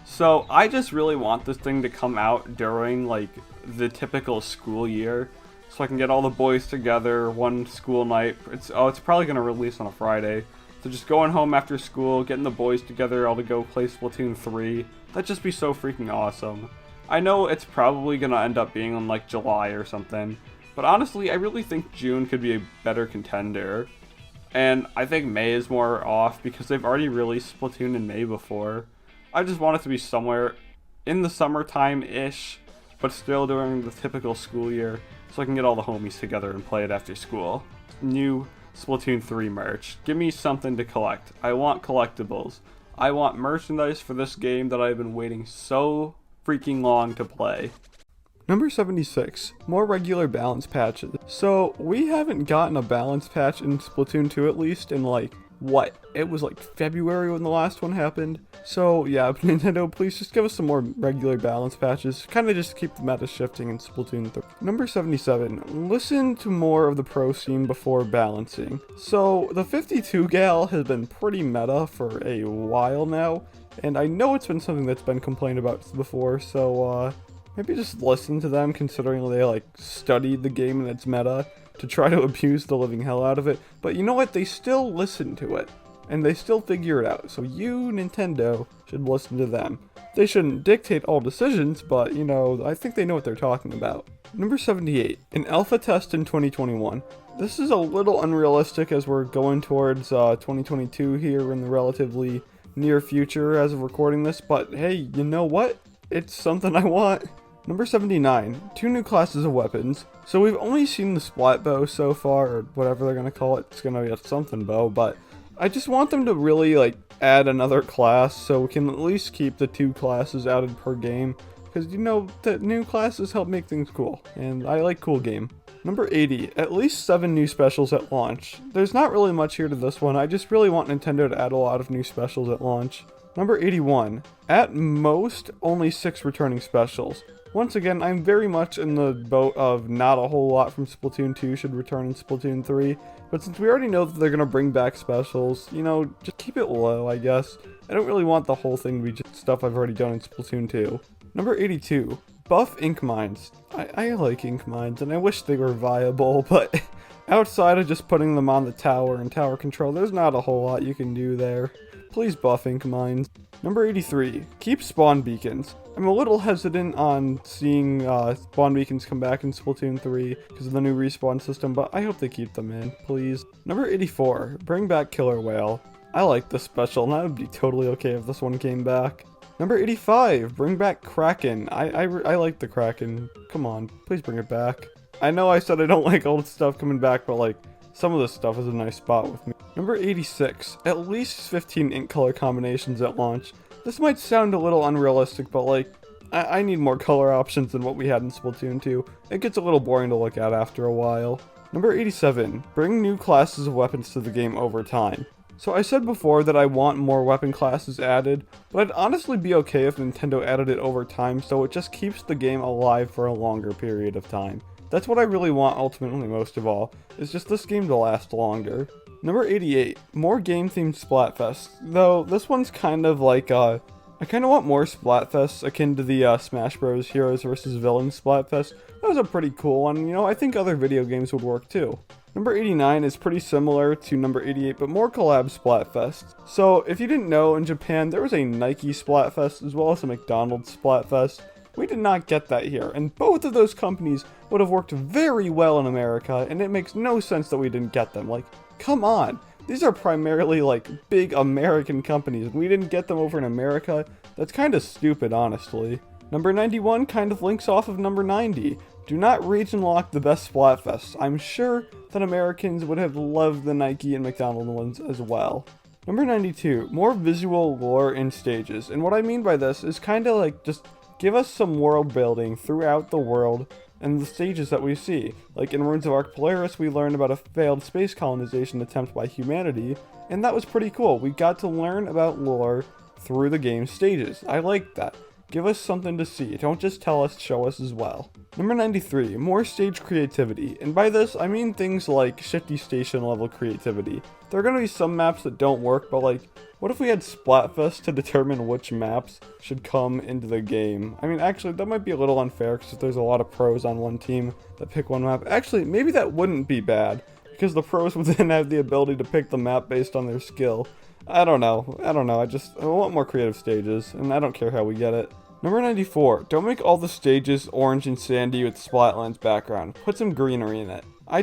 So I just really want this thing to come out during like the typical school year, so I can get all the boys together one school night. It's probably going to release on a Friday. So just going home after school, getting the boys together all to go play Splatoon 3. That'd just be so freaking awesome. I know it's probably going to end up being in like July or something, but honestly I really think June could be a better contender. And I think May is more off because they've already released Splatoon in May before. I just want it to be somewhere in the summertime-ish, but still during the typical school year, so I can get all the homies together and play it after school. New Splatoon 3 merch. Give me something to collect. I want collectibles. I want merchandise for this game that I've been waiting so freaking long to play. Number 76, more regular balance patches. So, we haven't gotten a balance patch in Splatoon 2 at least in like, what? It was like February when the last one happened. So, yeah, Nintendo, please just give us some more regular balance patches. Kind of just keep the meta shifting in Splatoon 3. Number 77, listen to more of the pro scene before balancing. So, the 52 gal has been pretty meta for a while now, and I know it's been something that's been complained about before, so, maybe just listen to them, considering they, like, studied the game and its meta to try to abuse the living hell out of it. But you know what? They still listen to it, and they still figure it out. So you, Nintendo, should listen to them. They shouldn't dictate all decisions, but, you know, I think they know what they're talking about. Number 78, an alpha test in 2021. This is a little unrealistic as we're going towards 2022 here in the relatively near future as of recording this, but hey, you know what? It's something I want. Number 79, 2 new classes of weapons. So we've only seen the Splat bow so far, or whatever they're gonna call it. It's gonna be a something bow, but I just want them to really like add another class so we can at least keep the 2 classes added per game. Because you know, the new classes help make things cool, and I like cool game. Number 80, at least 7 new specials at launch. There's not really much here to this one, I just really want Nintendo to add a lot of new specials at launch. Number 81, at most, only 6 returning specials. Once again, I'm very much in the boat of not a whole lot from Splatoon 2 should return in Splatoon 3, but since we already know that they're going to bring back specials, you know, just keep it low, I guess. I don't really want the whole thing to be just stuff I've already done in Splatoon 2. Number 82, buff ink mines. I like ink mines, and I wish they were viable, but outside of just putting them on the tower and tower control, there's not a whole lot you can do there. Please buff ink mines. Number 83, keep spawn beacons. I'm a little hesitant on seeing spawn beacons come back in Splatoon 3 because of the new respawn system, but I hope they keep them in, please. Number 84, bring back Killer Whale. I like this special, and I would be totally okay if this one came back. Number 85, bring back Kraken. I like the Kraken. Come on, please bring it back. I know I said I don't like old stuff coming back, but like, some of this stuff is a nice spot with me. Number 86, at least 15 ink color combinations at launch. This might sound a little unrealistic, but like, I need more color options than what we had in Splatoon 2. It gets a little boring to look at after a while. Number 87, bring new classes of weapons to the game over time. So I said before that I want more weapon classes added, but I'd honestly be okay if Nintendo added it over time so it just keeps the game alive for a longer period of time. That's what I really want ultimately most of all, is just this game to last longer. Number 88, more game-themed Splatfests. Though, this one's kind of like, I kind of want more Splatfests akin to the Smash Bros. Heroes vs. Villains Splatfest. That was a pretty cool one, you know, I think other video games would work too. Number 89 is pretty similar to number 88, but more collab Splatfests. So, if you didn't know, in Japan there was a Nike Splatfest as well as a McDonald's Splatfest. We did not get that here, and both of those companies would have worked very well in America, and it makes no sense that we didn't get them. Like, come on. These are primarily, like, big American companies, and we didn't get them over in America. That's kind of stupid, honestly. Number 91 kind of links off of number 90. Do not region lock the best Splatfests. I'm sure that Americans would have loved the Nike and McDonald's ones as well. Number 92, more visual lore in stages. And what I mean by this is kind of like just give us some world building throughout the world and the stages that we see. Like in Ruins of Arc Polaris, we learned about a failed space colonization attempt by humanity, and that was pretty cool. We got to learn about lore through the game's stages. I liked that. Give us something to see. Don't just tell us, show us as well. Number 93, more stage creativity. And by this, I mean things like Shifty station level creativity. There are going to be some maps that don't work, but like, what if we had Splatfests to determine which maps should come into the game? I mean, actually, that might be a little unfair because if there's a lot of pros on one team that pick one map. Actually, maybe that wouldn't be bad because the pros would then have the ability to pick the map based on their skill. I don't know. I want more creative stages, and I don't care how we get it. Number 94, don't make all the stages orange and sandy with Splatland's background. Put some greenery in it. I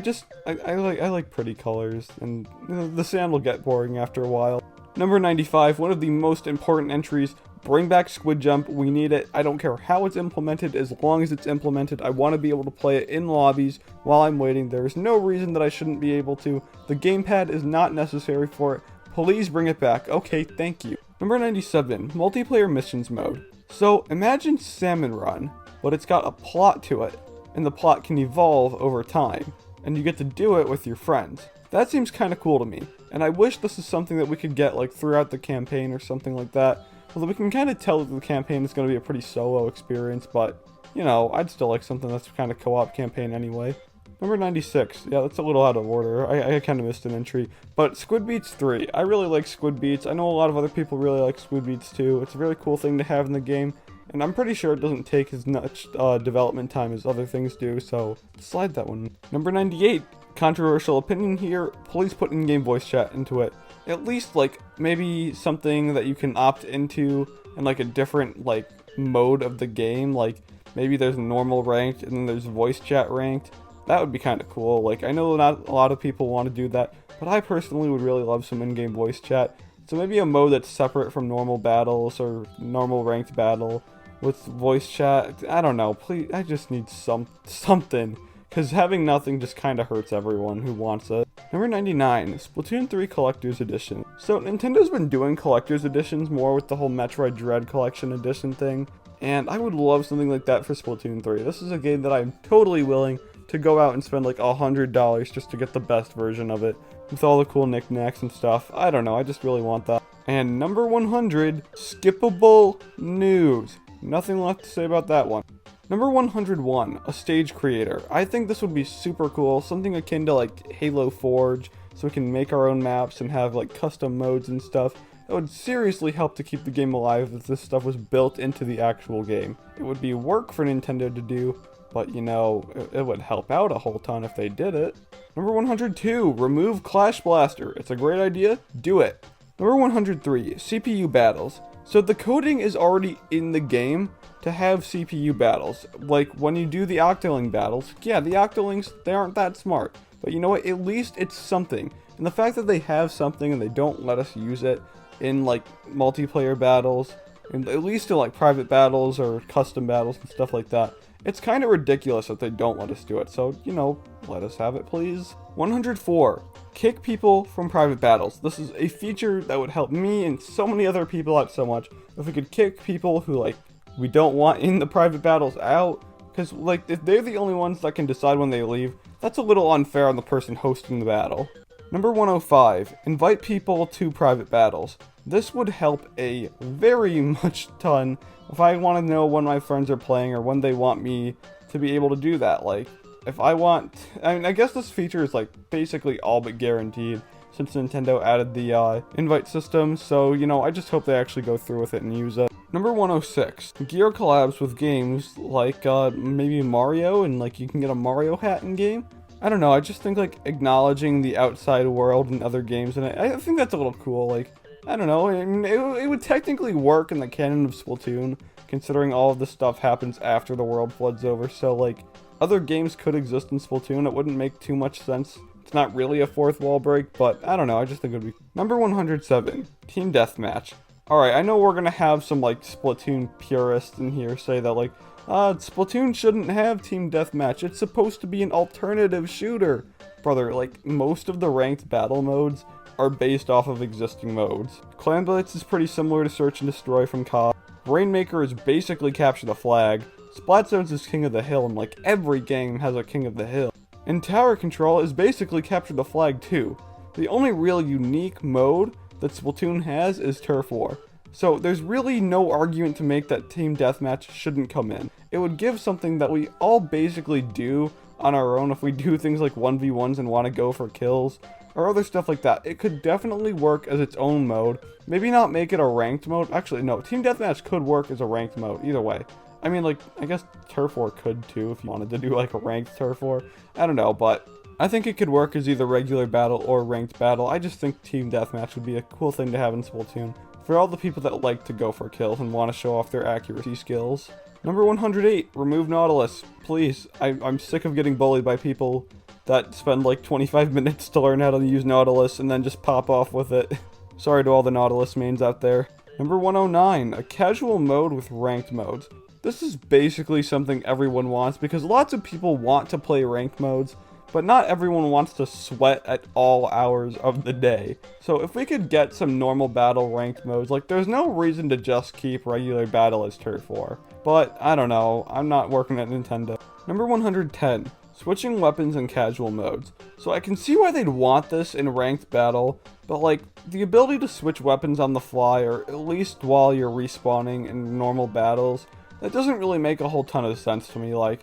like pretty colors, and the sand will get boring after a while. Number 95, one of the most important entries, bring back Squid Jump. We need it. I don't care how it's implemented, as long as it's implemented. I want to be able to play it in lobbies while I'm waiting. There is no reason that I shouldn't be able to. The gamepad is not necessary for it. Please bring it back. Okay, thank you. Number 97, multiplayer missions mode. So imagine Salmon Run, but it's got a plot to it, and the plot can evolve over time, and you get to do it with your friends. That seems kind of cool to me, and I wish this is something that we could get like throughout the campaign or something like that. Although we can kind of tell that the campaign is going to be a pretty solo experience, but you know, I'd still like something that's kind of co-op campaign anyway. Number 96, yeah, that's a little out of order. I kind of missed an entry. But Squid Beats 3, I really like Squid Beats. I know a lot of other people really like Squid Beats too. It's a really cool thing to have in the game, and I'm pretty sure it doesn't take as much development time as other things do, so slide that one. Number 98, controversial opinion here, please put in-game voice chat into it. At least, like, maybe something that you can opt into in, like, a different, like, mode of the game. Like, maybe there's normal ranked, and then there's voice chat ranked. That would be kind of cool. Like, I know not a lot of people want to do that, but I personally would really love some in-game voice chat. So maybe a mode that's separate from normal battles or normal ranked battle with voice chat. I don't know. Please, I just need something. Because having nothing just kind of hurts everyone who wants it. Number 99, Splatoon 3 Collector's Edition. So Nintendo's been doing Collector's Editions more with the whole Metroid Dread Collection Edition thing. And I would love something like that for Splatoon 3. This is a game that I'm totally willing to go out and spend like $100 just to get the best version of it with all the cool knickknacks and stuff. I don't know, I just really want that. And number 100, skippable news. Nothing left to say about that one. Number 101, a stage creator. I think this would be super cool, something akin to like Halo Forge, so we can make our own maps and have like custom modes and stuff. That would seriously help to keep the game alive if this stuff was built into the actual game. It would be work for Nintendo to do, but you know, it would help out a whole ton if they did it. Number 102, remove Clash Blaster. It's a great idea, do it. Number 103, CPU battles. So the coding is already in the game to have CPU battles. Like when you do the Octoling battles, yeah, the Octolings, they aren't that smart. But you know what, at least it's something. And the fact that they have something and they don't let us use it in like multiplayer battles, and at least in like private battles or custom battles and stuff like that, it's kind of ridiculous that they don't let us do it. So, you know, let us have it, please. 104. Kick people from private battles. This is a feature that would help me and so many other people out so much. If we could kick people who, like, we don't want in the private battles out. Because, like, if they're the only ones that can decide when they leave, that's a little unfair on the person hosting the battle. Number 105. Invite people to private battles. This would help a very much ton if I want to know when my friends are playing or when they want me to be able to do that. Like, if I want, I mean, I guess this feature is like basically all but guaranteed since Nintendo added the invite system, so, you know, I just hope they actually go through with it and use it. Number 106, gear collabs with games like maybe Mario, and like you can get a Mario hat in game. I don't know, I just think like acknowledging the outside world and other games, and I think that's a little cool. Like, I don't know, I mean, it would technically work in the canon of Splatoon, considering all of this stuff happens after the world floods over, so like, other games could exist in Splatoon. It wouldn't make too much sense. It's not really a fourth wall break, but I don't know, I just think it would be. Number 107, Team Deathmatch. Alright, I know we're gonna have some like Splatoon purists in here say that like, Splatoon shouldn't have Team Deathmatch, it's supposed to be an alternative shooter. Brother, like, most of the ranked battle modes are based off of existing modes. Clan Blitz is pretty similar to Search and Destroy from COD. Rainmaker is basically Capture the Flag. Splat Zones is King of the Hill, and like every game has a King of the Hill. And Tower Control is basically Capture the Flag too. The only real unique mode that Splatoon has is Turf War. So there's really no argument to make that team deathmatch shouldn't come in. It would give something that we all basically do on our own if we do things like 1v1s and want to go for kills, or other stuff like that. It could definitely work as its own mode. Maybe not make it a ranked mode. Actually, no, Team Deathmatch could work as a ranked mode, either way. I mean, like, I guess Turf War could too, if you wanted to do, like, a ranked Turf War. I don't know, but I think it could work as either regular battle or ranked battle. I just think Team Deathmatch would be a cool thing to have in Splatoon, for all the people that like to go for kills and want to show off their accuracy skills. Number 108, remove Nautilus. Please, I'm sick of getting bullied by people that spend like 25 minutes to learn how to use Nautilus and then just pop off with it. Sorry to all the Nautilus mains out there. Number 109, a casual mode with ranked modes. This is basically something everyone wants because lots of people want to play ranked modes, but not everyone wants to sweat at all hours of the day. So if we could get some normal battle ranked modes, like there's no reason to just keep regular battle as Turf War. But I don't know, I'm not working at Nintendo. Number 110, switching weapons in casual modes. So I can see why they'd want this in ranked battle, but like the ability to switch weapons on the fly, or at least while you're respawning in normal battles, that doesn't really make a whole ton of sense to me. Like,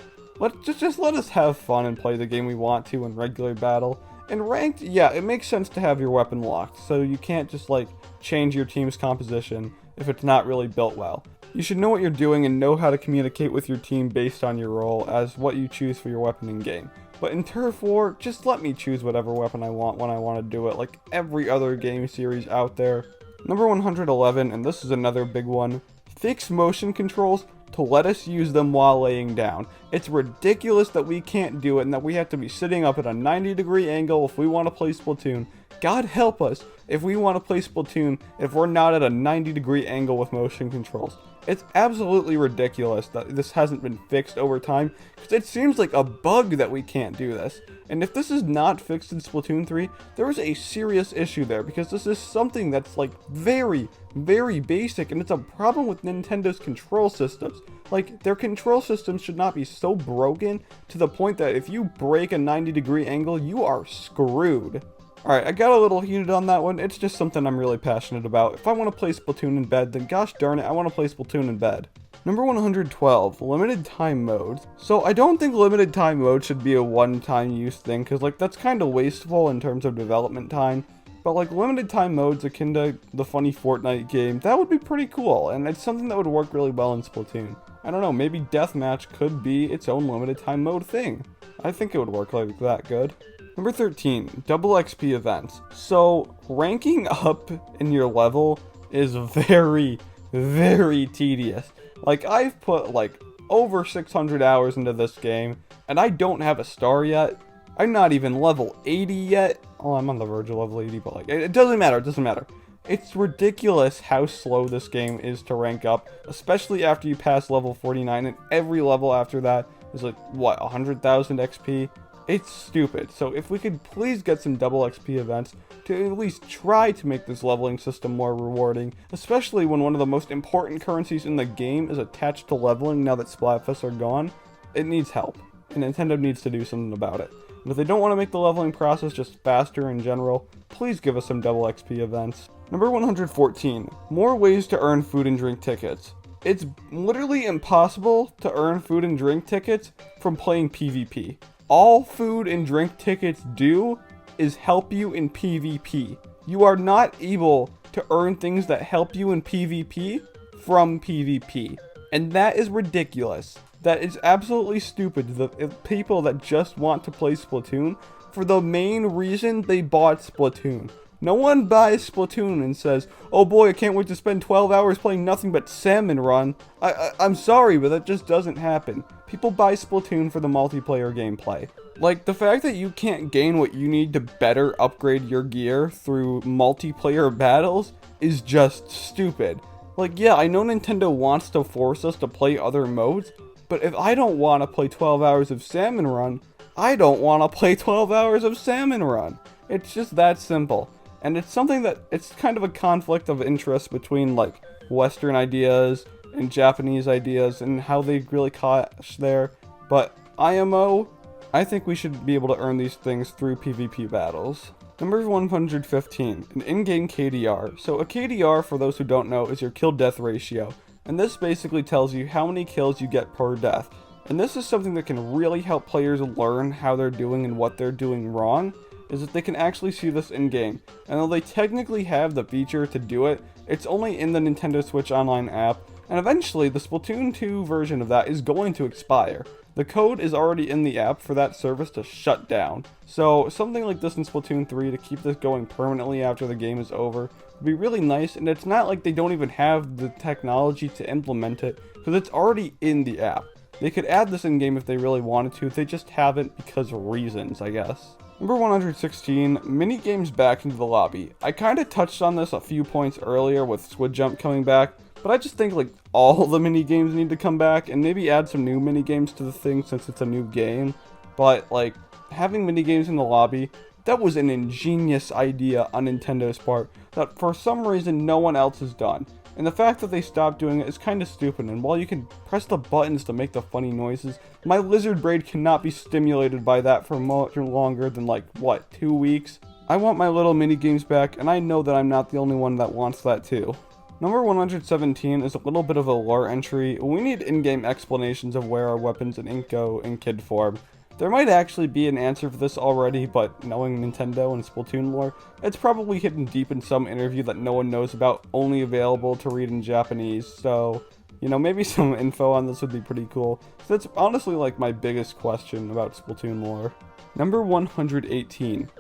just let us have fun and play the game we want to in regular battle. In ranked, yeah, it makes sense to have your weapon locked, so you can't just like change your team's composition if it's not really built well. You should know what you're doing and know how to communicate with your team based on your role as what you choose for your weapon in game. But in Turf War, just let me choose whatever weapon I want when I want to do it, like every other game series out there. Number 111, and this is another big one, fix motion controls to let us use them while laying down. It's ridiculous that we can't do it and that we have to be sitting up at a 90-degree angle if we want to play Splatoon. God help us if we want to play Splatoon if we're not at a 90-degree angle with motion controls. It's absolutely ridiculous that this hasn't been fixed over time, because it seems like a bug that we can't do this. And if this is not fixed in Splatoon 3, there is a serious issue there, because this is something that's like very, very basic, and it's a problem with Nintendo's control systems. Like, their control systems should not be so broken to the point that if you break a 90-degree angle, you are screwed. Alright, I got a little heated on that one. It's just something I'm really passionate about. If I want to play Splatoon in bed, then gosh darn it, I want to play Splatoon in bed. Number 112, limited time modes. So I don't think limited time mode should be a one-time use thing, because like that's kind of wasteful in terms of development time. But like limited time modes akin to the funny Fortnite game, that would be pretty cool, and it's something that would work really well in Splatoon. I don't know, maybe Deathmatch could be its own limited time mode thing. I think it would work like that good. Number 13, double XP events. So, ranking up in your level is very, very tedious. Like, I've put, like, over 600 hours into this game, and I don't have a star yet. I'm not even level 80 yet. Oh, I'm on the verge of level 80, but, like, it doesn't matter, it doesn't matter. It's ridiculous how slow this game is to rank up, especially after you pass level 49, and every level after that is, like, what, 100,000 XP? It's stupid. So if we could please get some double XP events to at least try to make this leveling system more rewarding, especially when one of the most important currencies in the game is attached to leveling now that Splatfests are gone, it needs help. And Nintendo needs to do something about it. And if they don't want to make the leveling process just faster in general, please give us some double XP events. Number 114, more ways to earn food and drink tickets. It's literally impossible to earn food and drink tickets from playing PvP. All food and drink tickets do is help you in PvP. You are not able to earn things that help you in PvP from PvP. And that is ridiculous. That is absolutely stupid. The people that just want to play Splatoon for the main reason they bought Splatoon. No one buys Splatoon and says, oh boy, I can't wait to spend 12 hours playing nothing but Salmon Run. I'm sorry, but that just doesn't happen. People buy Splatoon for the multiplayer gameplay. Like, the fact that you can't gain what you need to better upgrade your gear through multiplayer battles is just stupid. Like, yeah, I know Nintendo wants to force us to play other modes, but if I don't want to play 12 hours of Salmon Run, I don't want to play 12 hours of Salmon Run. It's just that simple. And it's something that, it's kind of a conflict of interest between, like, Western ideas and Japanese ideas and how they really clash there. But IMO, I think we should be able to earn these things through PvP battles. Number 115, an in-game KDR. So a KDR, for those who don't know, is your kill-death ratio. And this basically tells you how many kills you get per death. And this is something that can really help players learn how they're doing and what they're doing wrong, is that they can actually see this in-game. And though they technically have the feature to do it, it's only in the Nintendo Switch Online app, and eventually the Splatoon 2 version of that is going to expire. The code is already in the app for that service to shut down. So something like this in Splatoon 3 to keep this going permanently after the game is over would be really nice, and it's not like they don't even have the technology to implement it, because it's already in the app. They could add this in-game if they really wanted to, they just haven't because of reasons, I guess. Number 116, mini-games back into the lobby. I kind of touched on this a few points earlier with Squid Jump coming back, but I just think like all the mini-games need to come back, and maybe add some new mini-games to the thing since it's a new game. But like, having mini-games in the lobby, that was an ingenious idea on Nintendo's part that for some reason no one else has done. And the fact that they stopped doing it is kind of stupid, and while you can press the buttons to make the funny noises, my lizard brain cannot be stimulated by that for much longer than like, what, 2 weeks? I want my little mini-games back, and I know that I'm not the only one that wants that too. Number 117 is a little bit of a lore entry. We need in-game explanations of where our weapons in Inkbow and Kid form. There might actually be an answer for this already, but knowing Nintendo and Splatoon lore, it's probably hidden deep in some interview that no one knows about, only available to read in Japanese, so, you know, maybe some info on this would be pretty cool. So that's honestly like my biggest question about Splatoon lore. Number 118.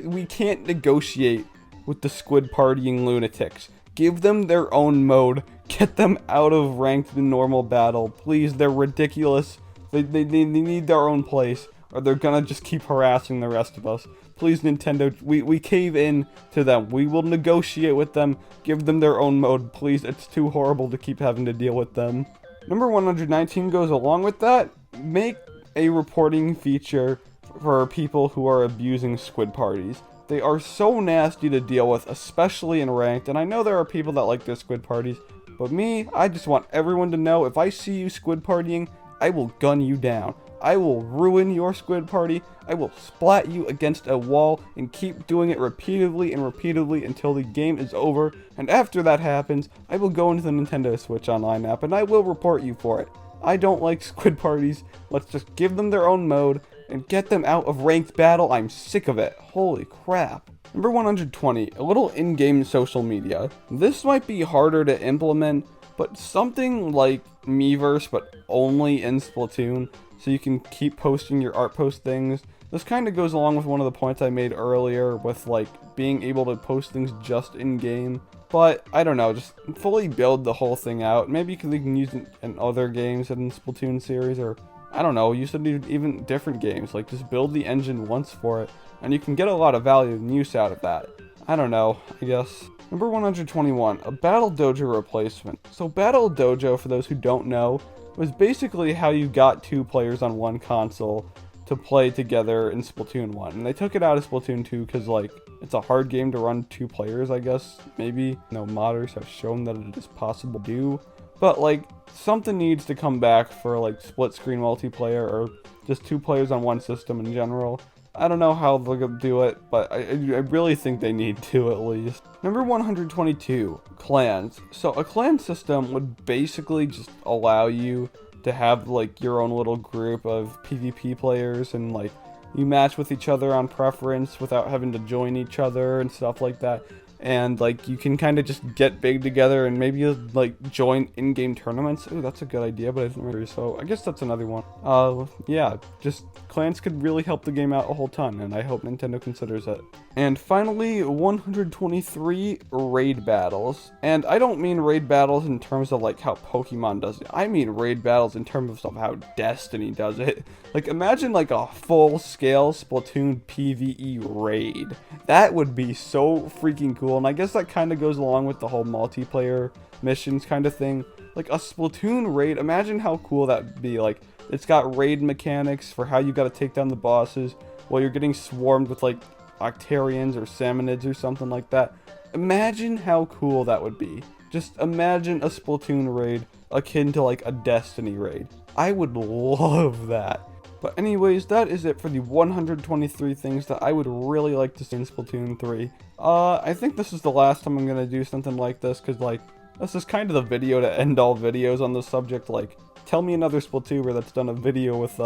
We can't negotiate with the squid partying lunatics. Give them their own mode. Get them out of ranked and normal battle. Please, they're ridiculous. They need their own place, or they're gonna just keep harassing the rest of us. Please, Nintendo, we cave in to them. We will negotiate with them. Give them their own mode, please. It's too horrible to keep having to deal with them. Number 119 goes along with that. Make a reporting feature for people who are abusing squid parties. They are so nasty to deal with, especially in ranked, and I know there are people that like their squid parties, but me, I just want everyone to know, if I see you squid partying, I will gun you down. I will ruin your squid party. I will splat you against a wall and keep doing it repeatedly and repeatedly until the game is over. And after that happens, I will go into the Nintendo Switch Online app and I will report you for it. I don't like squid parties. Let's just give them their own mode and get them out of ranked battle. I'm sick of it. Holy crap. Number 120, a little in-game social media. This might be harder to implement, but something like Miiverse, but only in Splatoon, so you can keep posting your art post things. This kind of goes along with one of the points I made earlier with like being able to post things just in game. But I don't know, just fully build the whole thing out. Maybe you can use it in other games in Splatoon series, or I don't know, use it in even different games. Like just build the engine once for it, and you can get a lot of value and use out of that. I don't know, I guess. Number 121, a Battle Dojo replacement. So Battle Dojo, for those who don't know, was basically how you got 2 players on one console to play together in Splatoon 1. And they took it out of Splatoon 2 because, like, it's a hard game to run 2 players, I guess. Maybe. No, modders have shown that it is possible to do. But, like, something needs to come back for, like, split-screen multiplayer or just 2 players on one system in general. I don't know how they'll do it, but I really think they need to at least. Number 122, clans. So a clan system would basically just allow you to have like your own little group of PvP players, and like you match with each other on preference without having to join each other and stuff like that. And like you can kind of just get big together and maybe like join in-game tournaments. Ooh, that's a good idea, but I didn't really. So I guess that's another one. Yeah, just clans could really help the game out a whole ton, and I hope Nintendo considers it. And finally, 123 raid battles. And I don't mean raid battles in terms of like how Pokemon does it. I mean raid battles in terms of how Destiny does it. Like imagine like a full-scale Splatoon PvE raid. That would be so freaking cool. And I guess that kind of goes along with the whole multiplayer missions kind of thing. Like a Splatoon raid, imagine how cool that would be. Like it's got raid mechanics for how you got to take down the bosses while you're getting swarmed with like Octarians or Salmonids or something like that. Imagine how cool that would be. Just imagine a Splatoon raid akin to like a Destiny raid. I would love that. But anyways, that is it for the 123 things that I would really like to see in Splatoon 3. I think this is the last time I'm gonna do something like this, because, like, this is kind of the video to end all videos on this subject. Like, tell me another Splatoober that's done a video with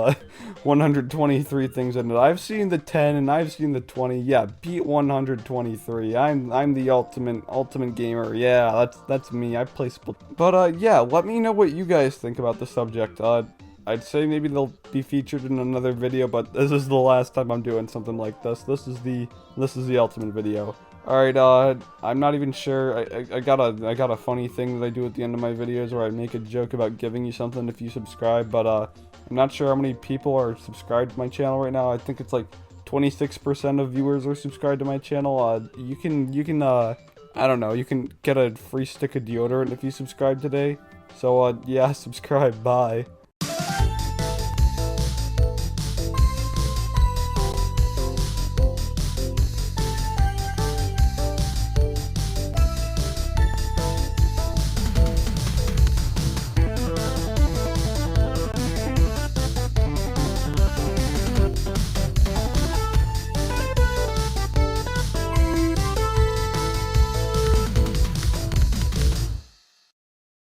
123 things in it. I've seen the 10 and I've seen the 20. Yeah, beat 123. I'm the ultimate gamer. Yeah, that's me. I play Splatoon. But yeah, let me know what you guys think about the subject. I'd say maybe they'll be featured in another video, but this is the last time I'm doing something like this. This is the ultimate video. Alright, I'm not even sure. I got a funny thing that I do at the end of my videos where I make a joke about giving you something if you subscribe, but I'm not sure how many people are subscribed to my channel right now. I think it's like 26% of viewers are subscribed to my channel. You can I don't know, you can get a free stick of deodorant if you subscribe today. So yeah, subscribe. Bye.